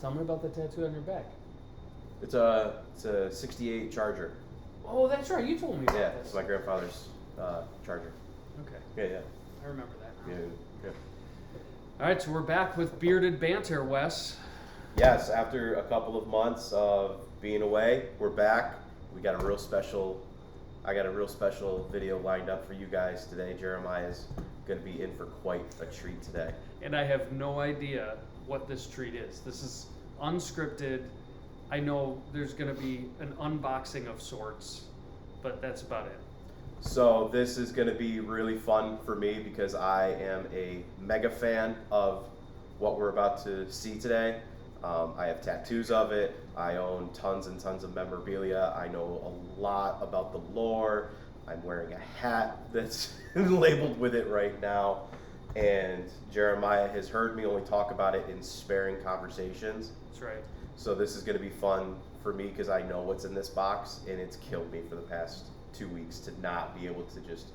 Tell me about the tattoo on your back. It's a 68 Charger. Oh, that's right. You told me about Yeah, this. it's my grandfather's Charger. Okay. Yeah. I remember that now. Yeah. All right, so we're back with Bearded Banter, Wes. Yes, after a couple of months of being away, we're back. I got a real special video lined up for you guys today. Jeremiah's going to be in for quite a treat today. And I have no idea what this treat is. This is unscripted. I know there's going to be an unboxing of sorts, but that's about it. So this is going to be really fun for me because I am a mega fan of what we're about to see today. I have tattoos of it. I own tons and tons of memorabilia. I know a lot about the lore. I'm wearing a hat that's labeled with it right now. And Jeremiah has heard me only talk about it in sparing conversations. That's right. So this is going to be fun for me because I know what's in this box, and it's killed me for the past 2 weeks to not be able to just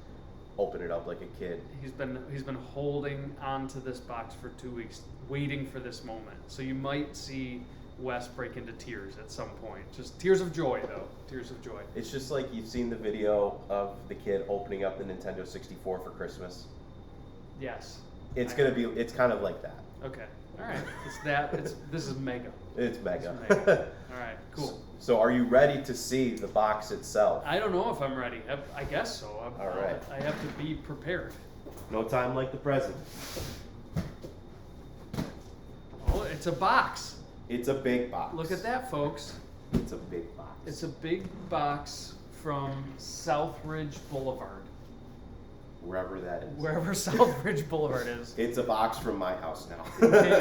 open it up like a kid. He's been holding on to this box for 2 weeks, waiting for this moment. So you might see Wes break into tears at some point. Just tears of joy, though. Tears of joy. It's just like you've seen the video of the kid opening up the Nintendo 64 for Christmas. Yes. It's kind of like that. Okay. All right. This is mega. It's mega. This is mega. All right. Cool. So are you ready to see the box itself? I don't know if I'm ready. I guess so. All right. I have to be prepared. No time like the present. Oh, it's a box. It's a big box. Look at that, folks. It's a big box. It's a big box from Southridge Boulevard. Wherever that is. Wherever Southridge Boulevard is. It's a box from my house now.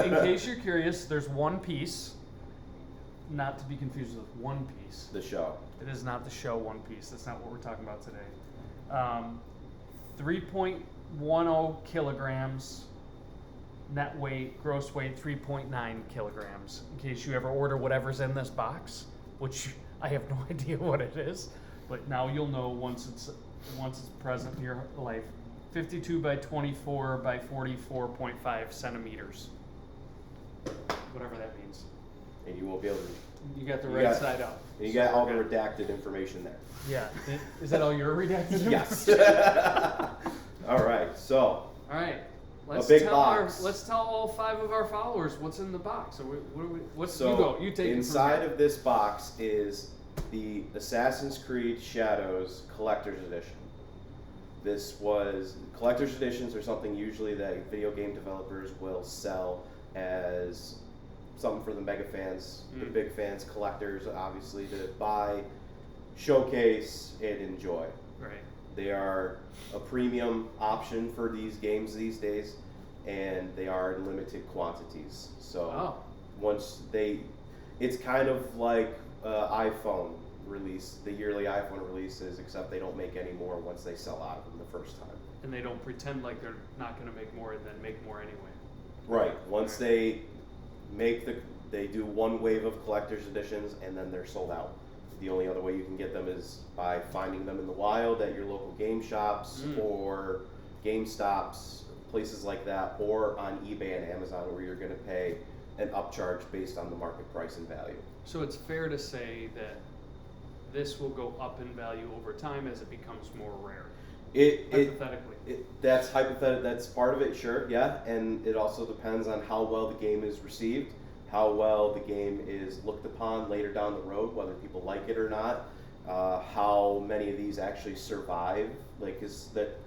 In case you're curious, there's one piece, not to be confused with One Piece. The show. It is not the show One Piece. That's not what we're talking about today. 3.10 kilograms. Net weight, gross weight, 3.9 kilograms. In case you ever order whatever's in this box, which I have no idea what it is, but now you'll know once it's present in your life. 52 by 24 by 44.5 centimeters. Whatever that means. And you won't be able to. You got the right side up. And you got all the redacted information there. Yeah. Is that all your redacted Yes. All right. So. All right. Let's tell all 5 of our followers what's in the box. So you take inside of this box is the Assassin's Creed Shadows Collector's Edition. Collector's editions are something usually that video game developers will sell as something for the mega fans, the big fans, collectors, obviously, to buy, showcase, and enjoy. Right. They are a premium option for these games these days, and they are in limited quantities. So it's kind of like iPhone release, the yearly iPhone releases, except they don't make any more once they sell out of them the first time. And they don't pretend like they're not going to make more and then make more anyway. Right. Once they do one wave of collector's editions and then they're sold out. The only other way you can get them is by finding them in the wild at your local game shops or GameStops, places like that, or on eBay and Amazon where you're going to pay an upcharge based on the market price and value. So it's fair to say that this will go up in value over time as it becomes more rare. Hypothetically. That's hypothetical. That's part of it, sure, yeah. And it also depends on how well the game is received, how well the game is looked upon later down the road, whether people like it or not, how many of these actually survive. Like,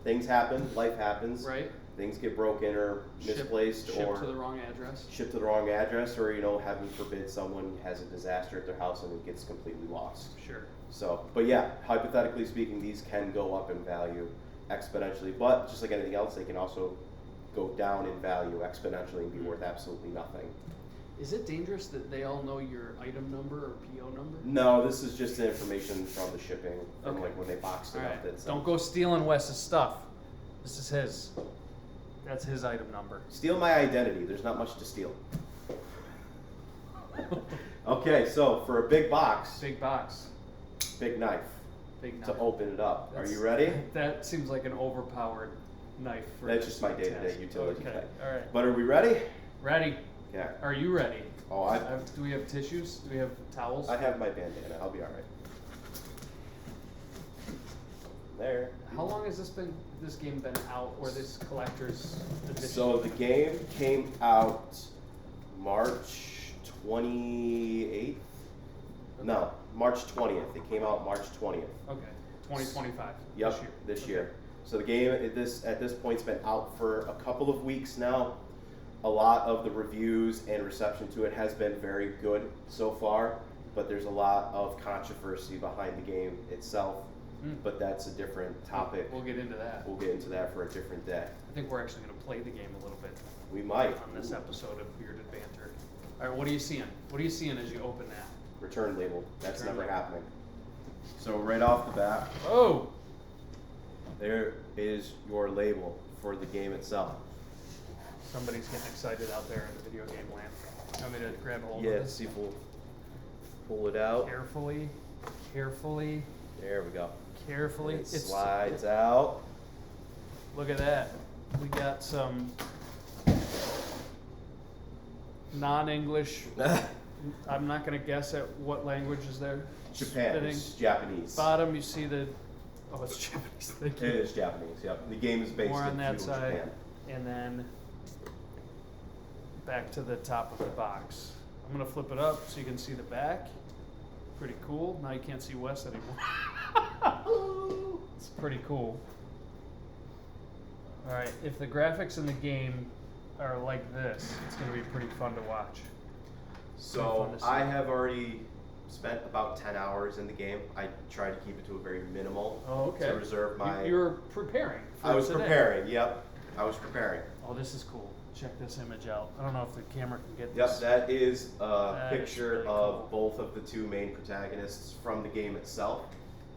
things happen, life happens. Right. Things get broken or misplaced, shipped to the wrong address. Shipped to the wrong address, or heaven forbid, someone has a disaster at their house and it gets completely lost. Sure. So, but yeah, hypothetically speaking, these can go up in value exponentially. But just like anything else, they can also go down in value exponentially and be worth absolutely nothing. Is it dangerous that they all know your item number or PO number? No, this is just the information from the shipping, from like when they boxed it up. Right. Don't go stealing Wes's stuff. This is his. That's his item number. Steal my identity. There's not much to steal. Okay, so for a big box. Big box. Big knife. Big knife. To open it up. Are you ready? That seems like an overpowered knife. That's just my day-to-day utility. Okay, all right. But are we ready? Ready. Okay. Are you ready? Oh, Do we have tissues? Do we have towels? I have my bandana. I'll be all right. There. How long has this game been out, or this collector's edition? So the game came out March 28th. No, March 20th. It came out March 20th. Okay, 2025. Yep, this year. So the game at this point's been out for a couple of weeks now. A lot of the reviews and reception to it has been very good so far, but there's a lot of controversy behind the game itself. But that's a different topic. We'll get into that. We'll get into that for a different day. I think we're actually going to play the game a little bit. We might. On this episode of Bearded Banter. All right, what are you seeing? What are you seeing as you open that? Return label. That's Return never label. happening. So right off the bat, Oh! there is your label for the game itself. Somebody's getting excited out there in the video game land. Want me to grab a hold Yeah, of this? see if we'll pull it out. Carefully. There we go. Carefully. It slides out. Look at that. We got some non-English. I'm not going to guess at what language is there. Japan. Spinning. It's Japanese. Bottom, you see the. Oh, it's Japanese. Thank you. It is Japanese. Yep. The game is based More on in that feudal side, Japan. and then back to the top of the box. I'm gonna flip it up so you can see the back. Pretty cool. Now you can't see Wes anymore. It's pretty cool. All right, if the graphics in the game are like this, it's gonna be pretty fun to watch. So fun to see. I have already spent about 10 hours in the game. I try to keep it to a very minimal. Oh, okay. To reserve my. You were preparing. For I was today. preparing. Yep. I was preparing. Oh, this is cool. Check this image out. I don't know if the camera can get Yep, this. that is a That is picture really of cool. both of the two main protagonists from the game itself.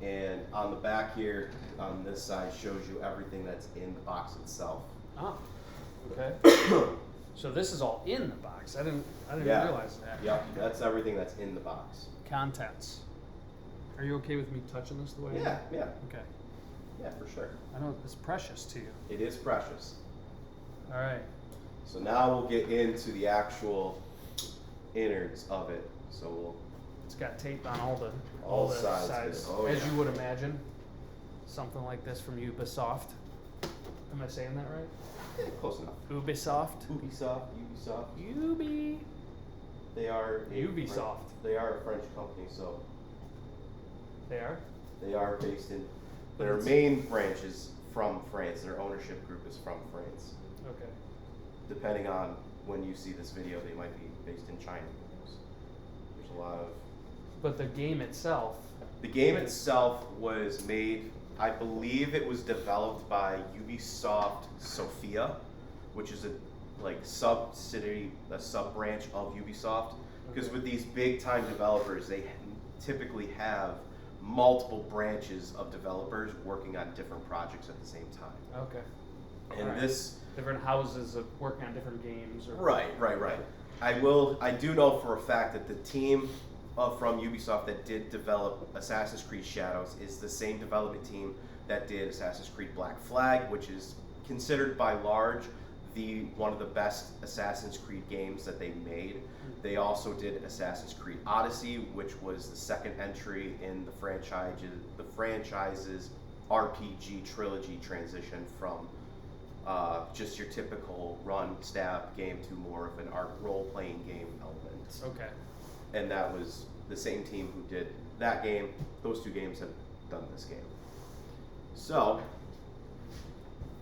And on the back here, on this side, shows you everything that's in the box itself. Oh, okay. So this is all in the box. I didn't Yeah. realize that. Yep, that's everything that's in the box. Contents. Are you okay with me touching this the way? Yeah, yeah, Okay. yeah, for sure. I know it's precious to you. It is precious. All right. So now we'll get into the actual innards of it. So we'll. It's got tape on all the All sides. Oh, as yeah. you would imagine. Something like this from Ubisoft. Am I saying that right? Yeah, close enough. Ubisoft. Ubisoft. Ubi. They are Ubisoft. They are a French company, so They are. they are based in. But Their it's- main branch is from France. Their ownership group is from France. Okay. Depending on when you see this video, they might be based in China. There's a lot of. But the game itself. The game itself was made. I believe it was developed by Ubisoft Sofia, which is a subsidiary, a sub branch of Ubisoft. Because with these big time developers, they typically have multiple branches of developers working on different projects at the same time. Okay. And Alright. this Different houses of working on different games. Or right. I do know for a fact that the team from Ubisoft that did develop Assassin's Creed Shadows is the same development team that did Assassin's Creed Black Flag, which is considered by large one of the best Assassin's Creed games that they made. They also did Assassin's Creed Odyssey, which was the second entry in the franchise's RPG trilogy transition from just your typical run stab game to more of an role-playing game element. Okay. And that was the same team who did that game. Those two games have done this game. So,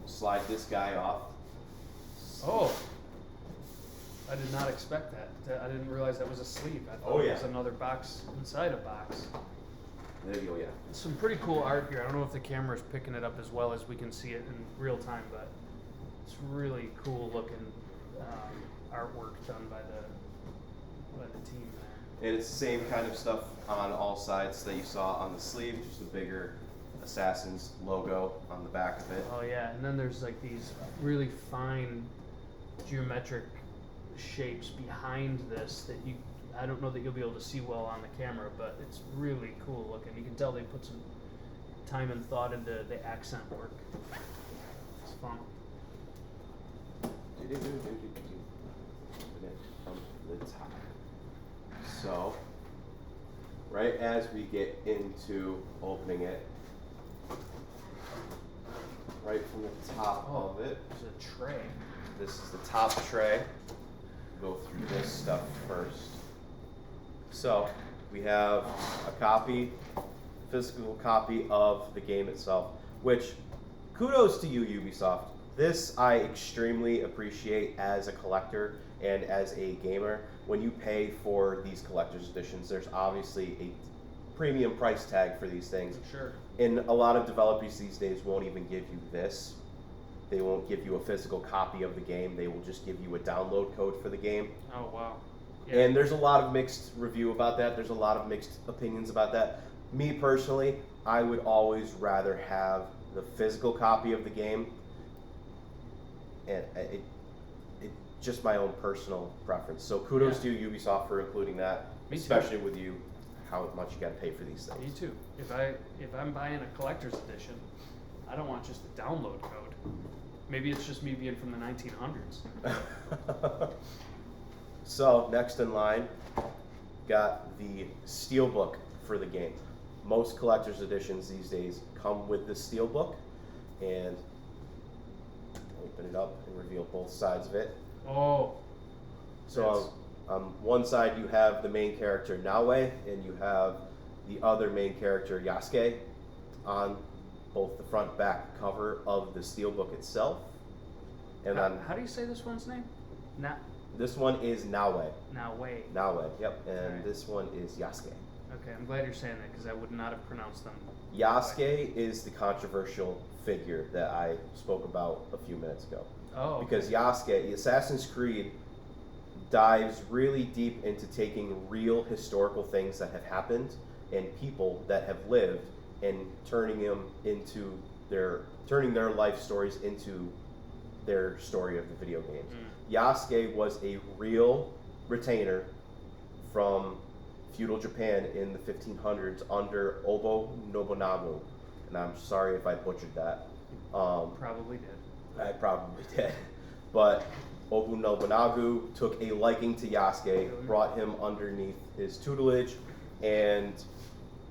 slide this guy off. Oh. I did not expect that. I didn't realize that was a sleeve. I thought Oh, it yeah. was another box inside a box. There you go, yeah. Some pretty cool art here. I don't know if the camera's picking it up as well as we can see it in real time, but it's really cool looking artwork done by the team there. And it's the same kind of stuff on all sides that you saw on the sleeve, just a bigger Assassin's logo on the back of it. Oh yeah, and then there's like these really fine geometric shapes behind this that I don't know that you'll be able to see well on the camera, but it's really cool looking. You can tell they put some time and thought into the accent work. It's fun. From right as we get into opening it, right from the top of it, There's a tray. this is the top tray. Go through this stuff first. So we have a physical copy of the game itself, which kudos to you, Ubisoft. This I extremely appreciate as a collector and as a gamer. When you pay for these collector's editions, there's obviously a premium price tag for these things. Sure. And a lot of developers these days won't even give you this. They won't give you a physical copy of the game. They will just give you a download code for the game. Oh, wow. Yeah. And there's a lot of mixed review about that. There's a lot of mixed opinions about that. Me personally, I would always rather have the physical copy of the game. And it just my own personal preference. So kudos to you, Ubisoft, for including that. Me too. Especially with you, how much you got to pay for these Me things. too. If I'm buying a collector's edition, I don't want just the download code. Maybe it's just me being from the 1900s. So next in line, got the steelbook for the game. Most collector's editions these days come with the steelbook, and open it up and reveal both sides of it. Oh. So on one side you have the main character Naue, and you have the other main character Yasuke on both the front back cover of the steelbook itself. And how do you say this one's name? this one is Naue. Wait. Naue, yep. And Alright. this one is Yasuke. Okay, I'm glad you're saying that because I would not have pronounced them. Yasuke is the controversial figure that I spoke about a few minutes ago. Oh. Because Yasuke, Assassin's Creed dives really deep into taking real historical things that have happened and people that have lived and turning their life stories into their story of the video games. Yasuke was a real retainer from feudal Japan in the 1500s under Obo Nobunaga, and I'm sorry if I butchered that. Probably did. I probably did. But Obu Nobunaga took a liking to Yasuke, brought him underneath his tutelage, and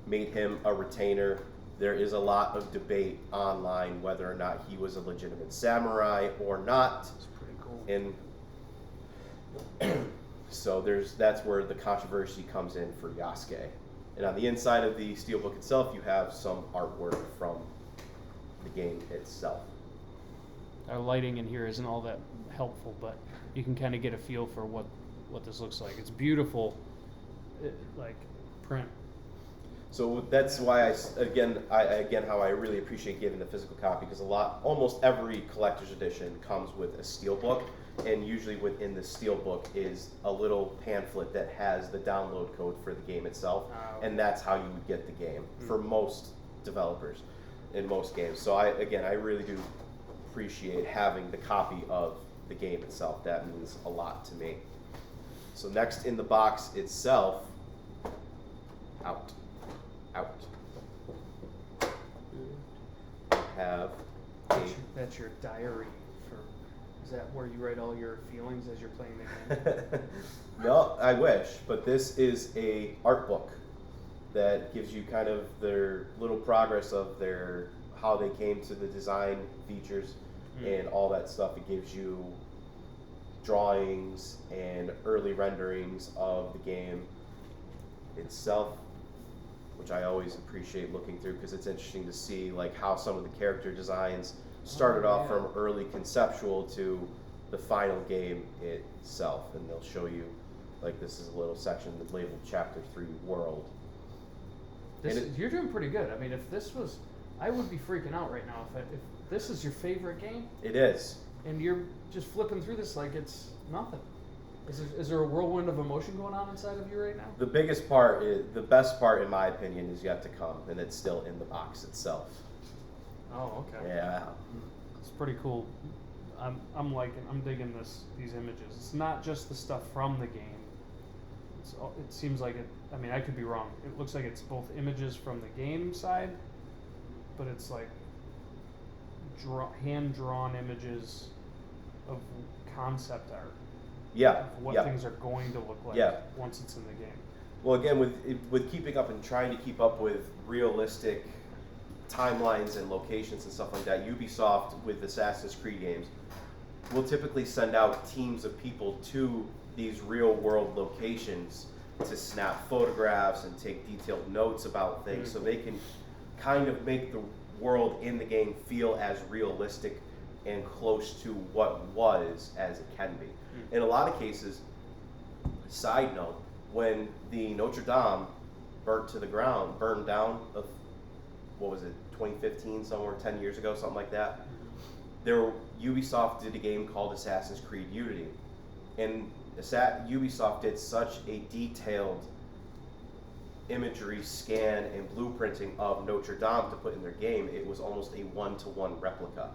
made him a retainer. There is a lot of debate online whether or not he was a legitimate samurai or not. That's pretty cool. And so that's where the controversy comes in for Yasuke. And on the inside of the steelbook itself, you have some artwork from the game itself. Our lighting in here isn't all that helpful, but you can kind of get a feel for what this looks like. It's beautiful, like print. So that's why how I really appreciate giving the physical copy, because almost every collector's edition comes with a steelbook, and usually within the steelbook is a little pamphlet that has the download code for the game itself, and that's how you would get the game for most developers in most games. So I really do appreciate having the copy of the game itself. That means a lot to me. So next in the box itself, out. Have That's your diary. Is that where you write all your feelings as you're playing the game? No, I wish, but this is a art book that gives you kind of their little progress of how they came to the design features and all that stuff. It gives you drawings and early renderings of the game itself, which I always appreciate looking through because it's interesting to see like how some of the character designs started off from early conceptual to the final game itself. And they'll show you, like, this is a little section labeled Chapter 3 World. You're doing pretty good. I mean, if this was, I would be freaking out right now if this is your favorite game. It is. And you're just flipping through this like it's nothing. Is there a whirlwind of emotion going on inside of you right now? The best part in my opinion is yet to come, and it's still in the box itself. Oh, okay. Yeah. It's pretty cool. I'm digging these images. It's not just the stuff from the game. It seems like it. I mean, I could be wrong. It looks like it's both images from the game side, but it's like hand-drawn images of concept art. Yeah. Of what things are going to look like once it's in the game. Well, again, with keeping up and trying to keep up with realistic timelines and locations and stuff like that, Ubisoft with Assassin's Creed games will typically send out teams of people to these real world locations to snap photographs and take detailed notes about things, so they can kind of make the world in the game feel as realistic and close to what was as it can be. In a lot of cases, side note, when the Notre Dame burned down of, what was it, 2015, somewhere 10 years ago, something like that. Ubisoft did a game called Assassin's Creed Unity, and Ubisoft did such a detailed imagery scan and blueprinting of Notre Dame to put in their game, it was almost a one-to-one replica.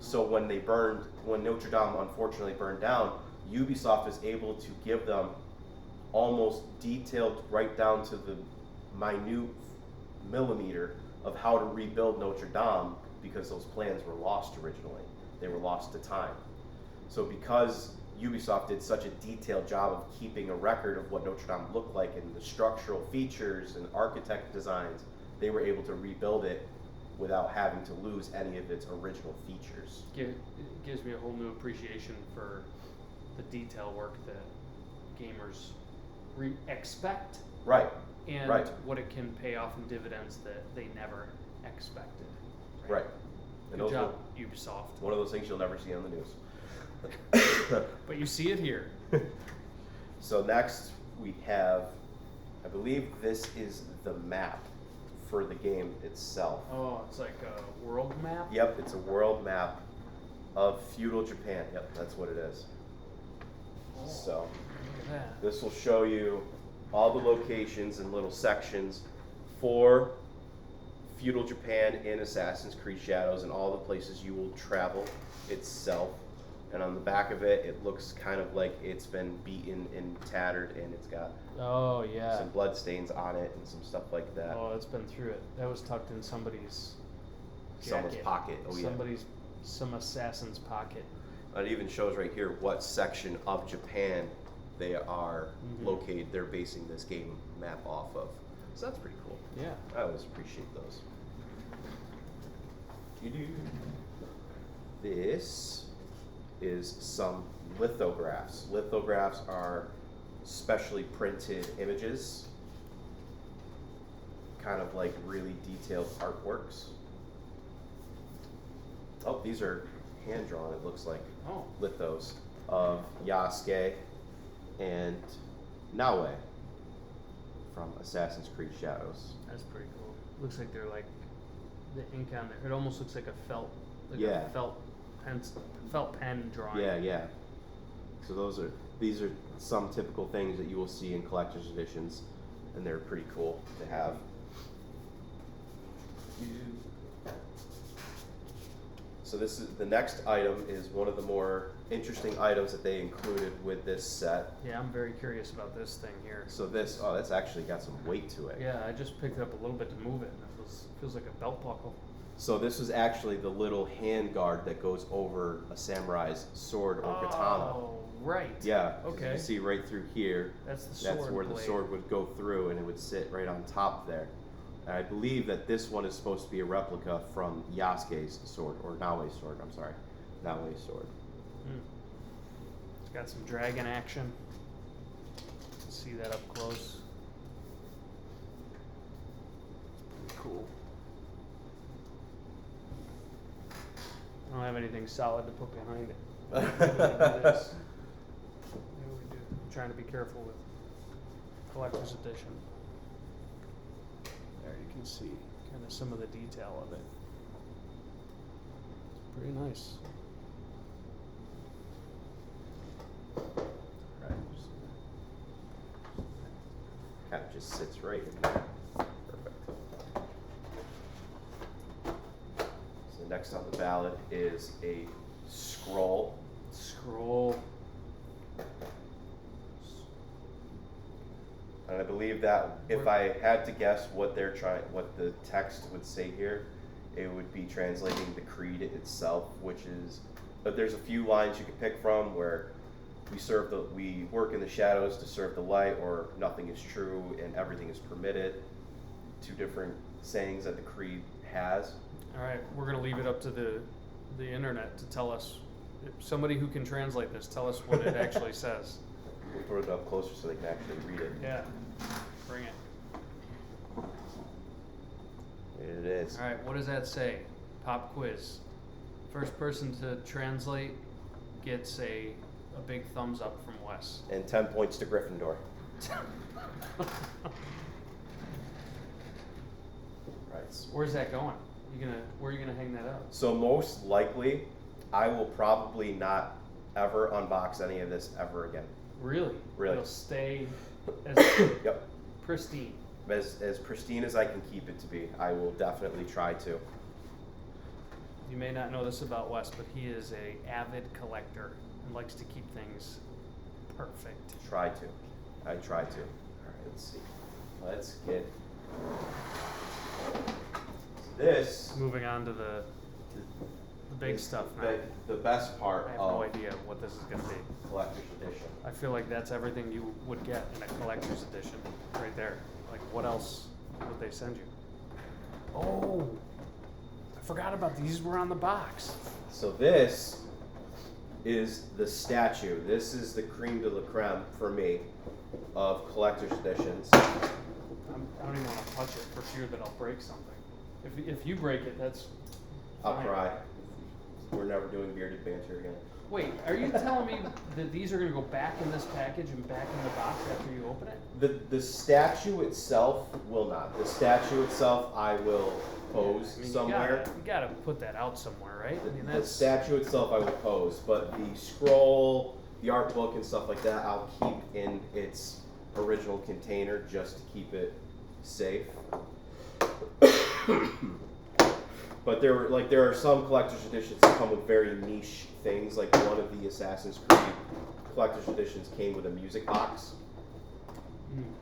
So when Notre Dame unfortunately burned down, Ubisoft was able to give them almost detailed, right down to the minute millimeter of how to rebuild Notre Dame, because those plans were lost originally. They were lost to time. So because Ubisoft did such a detailed job of keeping a record of what Notre Dame looked like and the structural features and architect designs, they were able to rebuild it without having to lose any of its original features. It gives me a whole new appreciation for the detail work that gamers expect, Right. and Right. what it can pay off in dividends that they never expected. Right. And Good those job, Ubisoft. one of those things you'll never see on the news. But you see it here. So next we have, I believe this is the map for the game itself. Oh, it's like a world map? Yep, it's a world map of feudal Japan. Yep, that's what it is. Oh, So look at that. this will show you all the locations and little sections for feudal Japan in Assassin's Creed Shadows and all the places you will travel itself. And on the back of it, it looks kind of like it's been beaten and tattered, and it's got Oh, yeah. some blood stains on it and some stuff like that. Oh, it's been through it. That was tucked in somebody's Someone's jacket. pocket. Oh, yeah. Some assassin's pocket. It even shows right here what section of Japan they are located. They're basing this game map off of. So that's pretty cool. Yeah. I always appreciate those. This is some lithographs. Lithographs are specially printed images, kind of like really detailed artworks. Oh, these are hand drawn, it looks like. Oh. Lithos of Yasuke and Naue from Assassin's Creed Shadows. That's pretty cool. Looks like they're like the ink on there. It almost looks like a felt, Yeah. a felt pen drawing. Yeah. So these are some typical things that you will see in collector's editions, and they're pretty cool to have. So this is the next item is one of the more interesting items that they included with this set. Yeah, I'm very curious about this thing here. So that's actually got some weight to it. Yeah, I just picked it up a little bit to move it, and it feels like a belt buckle. So this is actually the little hand guard that goes over a samurai's sword or katana. Oh, right. Yeah. 'Cause Okay. You see right through here. That's the sword That's where the blade. sword would go through, and it would sit right on top there. And I believe that this one is supposed to be a replica from Yasuke's sword, or Naue's sword. I'm sorry, Naue's sword. It's got some dragon action. See that up close. It's pretty cool. I don't have anything solid to put behind it. Maybe we do this. Maybe we do. I'm trying to be careful with collector's edition. There you can see kind of some of the detail of it. It's pretty nice. Right. Kind of just sits right in there. Perfect. So next on the ballot is a scroll. Scroll. And I believe that if I had to guess what the text would say here, it would be translating the creed itself, which is, but there's a few lines you could pick from where we work in the shadows to serve the light, or nothing is true and everything is permitted. Two different sayings that the creed has. All right, we're gonna leave it up to the internet to tell us. Somebody who can translate this, tell us what it actually says. We'll throw it up closer so they can actually read it. Yeah, bring it. It is. All right, what does that say? Pop quiz. First person to translate gets a big thumbs up from Wes. And 10 points to Gryffindor. Right. Where's that going? Where are you gonna hang that up? So most likely, I will probably not ever unbox any of this ever again. Really? Really. It'll stay as Yep. pristine. As pristine as I can keep it to be. I will definitely try to. You may not know this about Wes, but he is a avid collector and likes to keep things perfect. Try to. I try to. All right, let's see. Let's get this. Moving on to the big is stuff now. The best part I have of no idea what this is going to be. collector's edition. I feel like that's everything you would get in a collector's edition, right there. Like, what else would they send you? Oh, I forgot about these. Were on the box. So this is the statue. This is the creme de la creme for me of collector's editions. I don't even want to touch it for fear that I'll break something. If you break it, that's I'll fine. cry. We're never doing bearded banter again. Wait, are you telling me that these are going to go back in this package and back in the box after you open it? The statue itself will not. The statue itself I will pose I mean, somewhere. You gotta put that out somewhere, right? I mean, The that's statue itself I will pose, but the scroll, the art book, and stuff like that, I'll keep in its original container just to keep it safe. But there are some collector's editions that come with very niche things. Like one of the Assassin's Creed collector's editions came with a music box,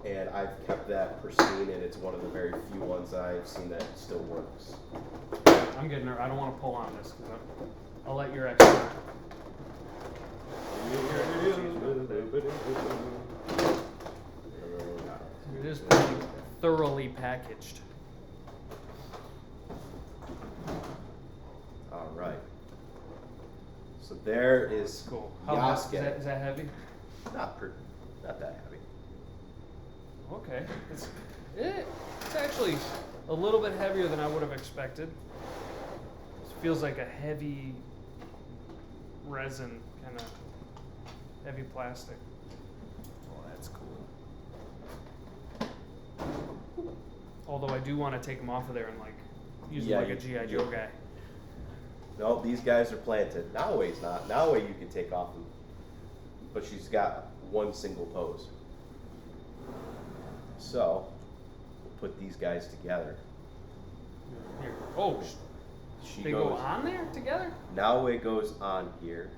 and I've kept that pristine, and it's one of the very few ones that I've seen that still works. I'm getting nervous. I don't want to pull on this because I'll let your expert. It is pretty thoroughly packaged. All right. So there is Cool. How much is Yasuke. that heavy? Not that heavy. Okay. It's actually a little bit heavier than I would have expected. It feels like a heavy resin, kind of heavy plastic. Oh, that's cool. Although I do want to take them off of there and use them like a G.I. Joe guy. No, these guys are planted. Naoe's not. Naoe you can take off them. But she's got one single pose. So, we'll put these guys together. Here. Oh, She they goes, go on there together? Naoe goes on here.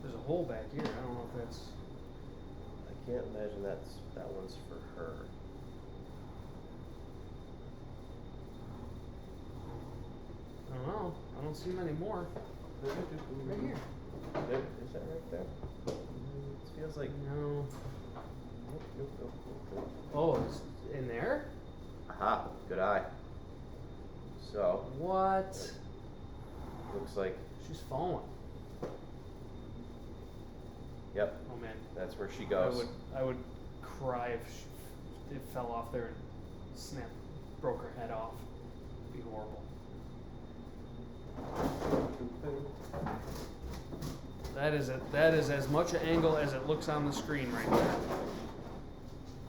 There's a hole back here. I don't know if that's... I can't imagine that one's for her. I don't know. I don't see many more. Right here. Is that right there? It feels like... No. Nope. Oh, it's in there? Aha, good eye. So, What? looks like, She's falling. yep, Oh man. that's where she goes. I would cry if it fell off there and broke her head off. It'd be horrible. That is as much an angle as it looks on the screen right there.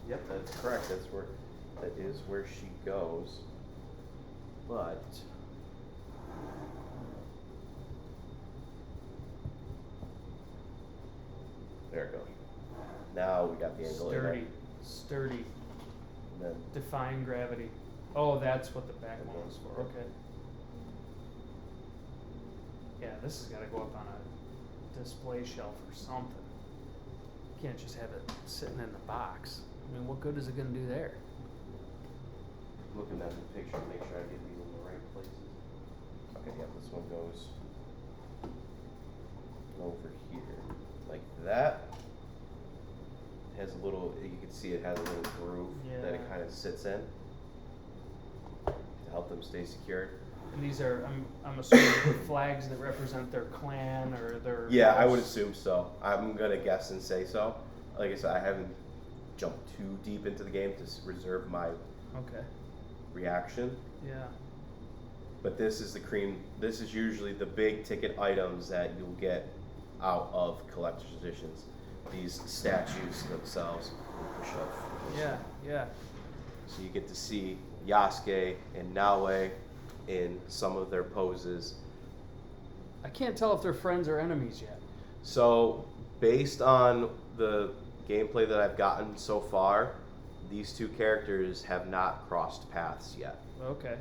Yep, that's correct. That is where she goes. But there it goes. Now we got the angle in there. Sturdy. And then Defying gravity. Oh, that's what the back one was for. Okay. Yeah, this has got to go up on a display shelf or something. You can't just have it sitting in the box. I mean, what good is it going to do there? looking at the picture, make sure I get these in the right places. Okay, yeah, this one goes over here, like that. has a little. You can see it has a little groove that it Yeah. kind of sits in to help them stay secured. And these are, I'm assuming, flags that represent their clan or their. Yeah, I would house. assume so. I'm gonna guess and say so. Like I said, I haven't jumped too deep into the game to reserve my Okay. reaction. Yeah. But this is the cream. This is usually the big ticket items that you'll get out of collector's editions. These statues themselves. Push up. Yeah. Yeah. So you get to see Yasuke and Naoe in some of their poses. I can't tell if they're friends or enemies yet. So, based on the gameplay that I've gotten so far, these two characters have not crossed paths yet. Okay.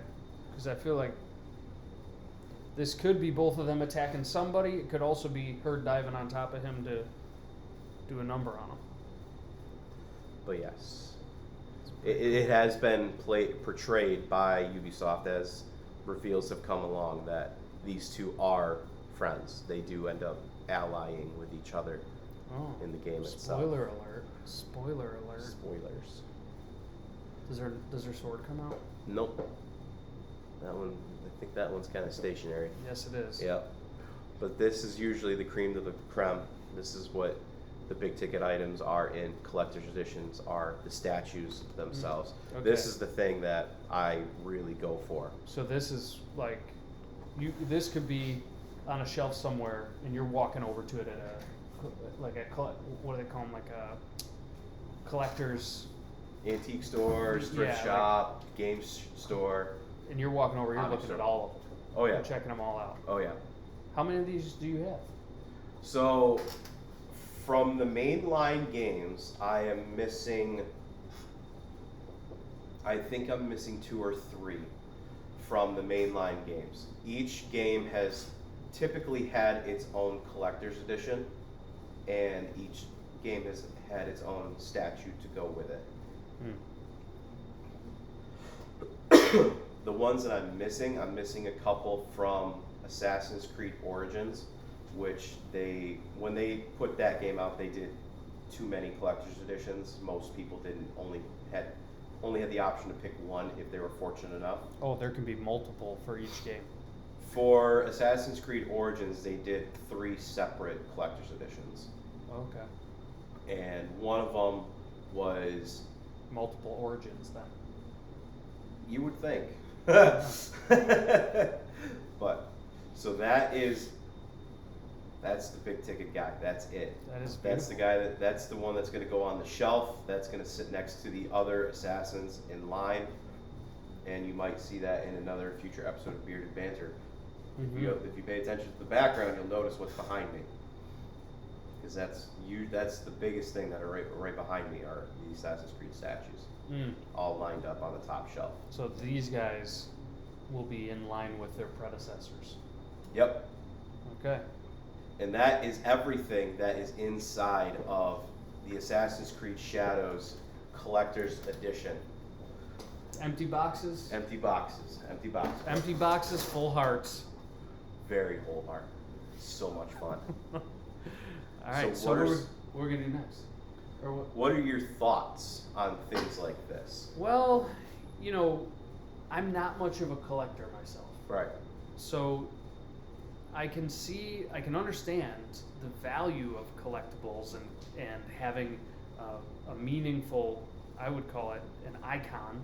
Because I feel like this could be both of them attacking somebody. It could also be her diving on top of him to do a number on him. But yes, it has been portrayed by Ubisoft as reveals have come along that these two are friends. They do end up allying with each other Oh. in the game itself. Spoiler alert. Spoiler alert. Spoilers. Does her sword come out? Nope. That one, I think that one's kind of stationary. Yes, it is. Yep. But this is usually the cream de la creme. This is what the big ticket items are in collector's editions, are the statues themselves. Okay. This is the thing that I really go for. So this is like, this could be on a shelf somewhere, and you're walking over to it at what do they call them, like a collector's, Antique stores, thrift Yeah, shop, games store. and you're walking over, you're Hobby looking at store. all of them. Oh yeah. You're checking them all out. Oh yeah. How many of these do you have? So, from the mainline games, I am missing. I think I'm missing 2 or 3 from the mainline games. Each game has typically had its own collector's edition, and each game has had its own statue to go with it. The ones that I'm missing a couple from Assassin's Creed Origins, which when they put that game out, they did too many collector's editions. Most people only had the option to pick one if they were fortunate enough. Oh, there can be multiple for each game. For Assassin's Creed Origins, they did 3 separate collector's editions, Okay. and one of them was, Multiple origins then. you would think, but so that's the big ticket guy. That's it. That is That's the beautiful. guy that's the one that's going to go on the shelf. That's going to sit next to the other assassins in line, and you might see that in another future episode of Bearded Banter. Mhm. If you pay attention to the background, you'll notice what's behind me, because that's the biggest thing that are right behind me are the Assassin's Creed statues, Mm. all lined up on the top shelf. So these guys will be in line with their predecessors. Yep. Okay. And that is everything that is inside of the Assassin's Creed Shadows Collector's Edition. Empty boxes. Empty boxes. Empty boxes. Empty boxes, full hearts. Very wholehearted. So much fun. All right. So So, what are what we're gonna do next? Or what? What are your thoughts on things like this? Well, I'm not much of a collector myself. Right. So I can understand the value of collectibles and having a meaningful, I would call it an icon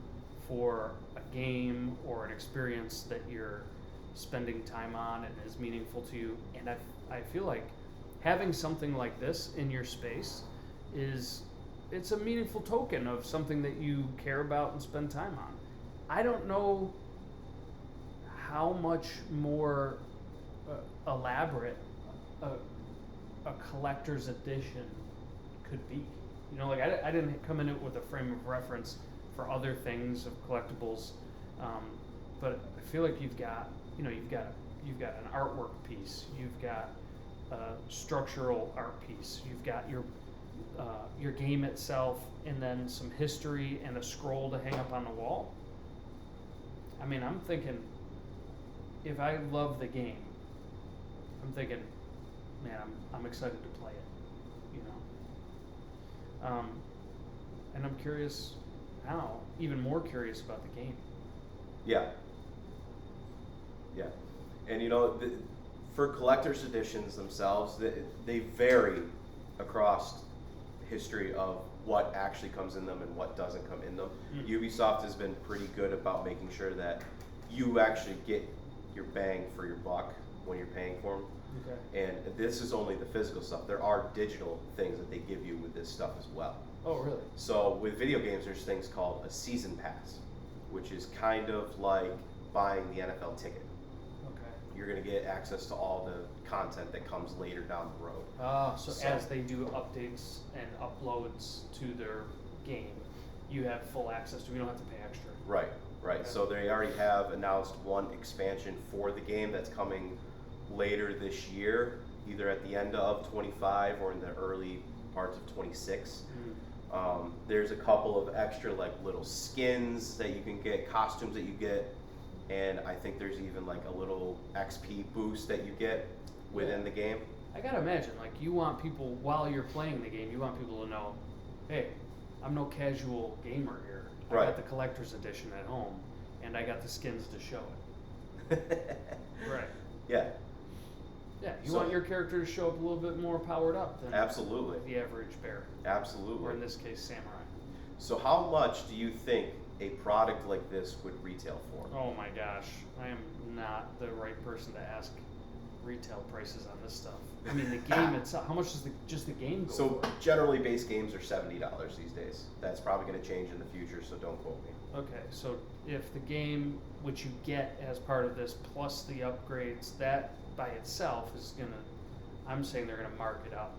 for a game or an experience that you're spending time on and is meaningful to you. And I feel like having something like this in your space it's a meaningful token of something that you care about and spend time on. I don't know how much more elaborate a collector's edition could be. I didn't come in it with a frame of reference for other things of collectibles, but I feel like you've got an artwork piece, you've got a structural art piece, you've got your game itself, and then some history and a scroll to hang up on the wall. I mean, I'm thinking, if I love the game, I'm thinking, man, I'm excited to play it. and I'm curious now, even more curious about the game. Yeah. Yeah. And you know, for collector's editions themselves, they vary across history of what actually comes in them and what doesn't come in them. Ubisoft has been pretty good about making sure that you actually get your bang for your buck when you're paying for them. Okay. And this is only the physical stuff. There are digital things that they give you with this stuff as well. Oh, really? So with video games, there's things called a season pass, which is kind of like buying the NFL ticket. Okay. You're going to get access to all the content that comes later down the road. So as they do updates and uploads to their game, you have full access to. You don't have to pay extra. Right, right. Okay. So they already have announced one expansion for the game that's coming later this year, either at the end of 25 or in the early parts of 26. There's a couple of extra like little skins that you can get, costumes that you get, and I think there's even like a little XP boost that you get within the game. I gotta imagine, like, you want people, while you're playing the game, you want people to know, hey, I'm no casual gamer here. I Right. got the collector's edition at home, and I got the skins to show it. Right. Yeah, Yeah, you So- want your character to show up a little bit more powered up than absolutely, the average bear, or absolutely. in this case, samurai. So how much do you think a product like this would retail for? Oh my gosh, I am not the right person to ask retail prices on this stuff. I mean, the game itself, how much does just the game go So for? generally, base games are $70 these days. That's probably going to change in the future, so don't quote me. Okay, so if the game, which you get as part of this, plus the upgrades, that by itself is gonna, I'm saying they're gonna mark it up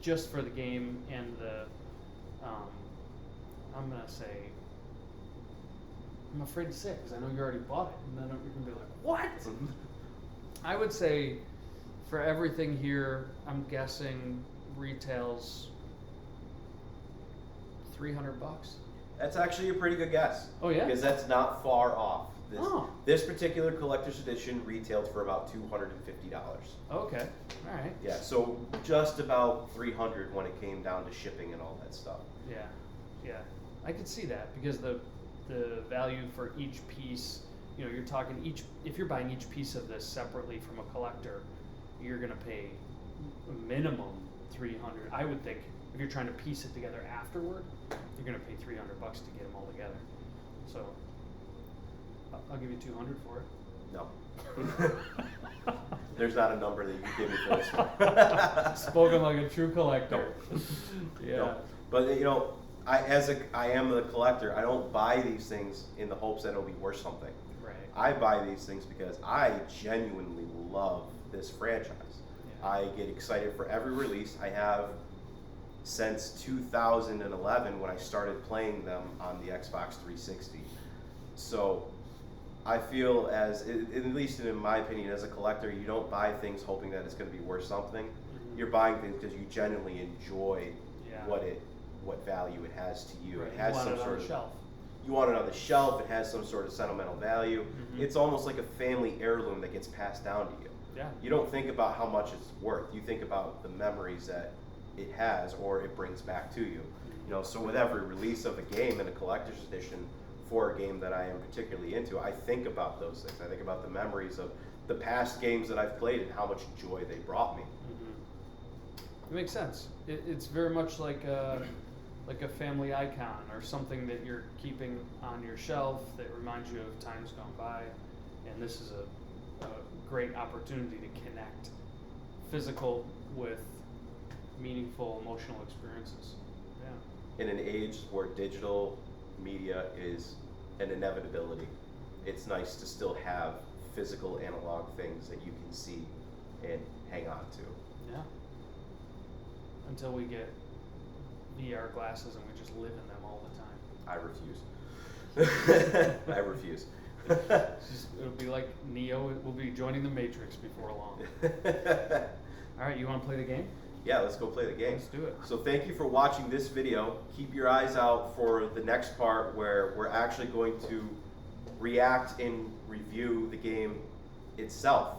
just for the game and the, I'm gonna say, I'm afraid to say it because I know you already bought it, and then you're gonna be like, what? I would say for everything here, I'm guessing retails $300. That's actually a pretty good guess. Oh yeah? Because that's not far off. Oh. This particular collector's edition retailed for about $250. Okay, all right. Yeah, so just about $300 when it came down to shipping and all that stuff. Yeah, yeah, I could see that because the value for each piece, you know, you're talking if you're buying each piece of this separately from a collector, you're gonna pay a minimum $300. I would think if you're trying to piece it together afterward, you're gonna pay $300 to get them all together. So I'll give you $200 for it. No. There's not a number that you can give me for this one. Spoken like a true collector. Yeah. No. But you know, I am a collector. I don't buy these things in the hopes that it'll be worth something. Right. I buy these things because I genuinely love this franchise. Yeah. I get excited for every release. I have since 2011 when I started playing them on the Xbox 360. So I feel at least in my opinion, as a collector, you don't buy things hoping that it's going to be worth something. Mhm. You're buying things because you genuinely enjoy Yeah. what value it has to you. Right. It has you want some it on sort the of shelf. you want it on the shelf. It has some sort of sentimental value. Mhm. It's almost like a family heirloom that gets passed down to you. Yeah. You don't think about how much it's worth. You think about the memories that it has or it brings back to you. You know, so with every release of a game in a collector's edition for a game that I am particularly into, I think about those things. I think about the memories of the past games that I've played and how much joy they brought me. It makes sense. It's very much like a family icon or something that you're keeping on your shelf that reminds you of times gone by. And this is a great opportunity to connect physical with meaningful emotional experiences. Yeah. In an age where digital media is an inevitability, it's nice to still have physical analog things that you can see and hang on to. Yeah. Until we get VR glasses and we just live in them all the time. I refuse. I refuse. It'll be like Neo will be joining the Matrix before long. All right, you want to play the game? Yeah, let's go play the game. Let's do it. So thank you for watching this video. Keep your eyes out for the next part where we're actually going to react and review the game itself.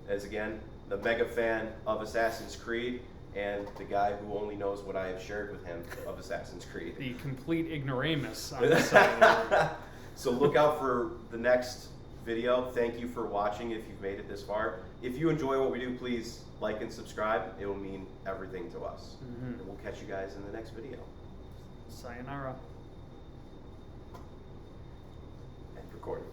As again, the mega fan of Assassin's Creed, and the guy who only knows what I have shared with him of Assassin's Creed. The complete ignoramus on the side. So look out for the next video. Thank you for watching if you've made it this far. If you enjoy what we do, please like and subscribe. It will mean everything to us. And we'll catch you guys in the next video. Sayonara. And recording.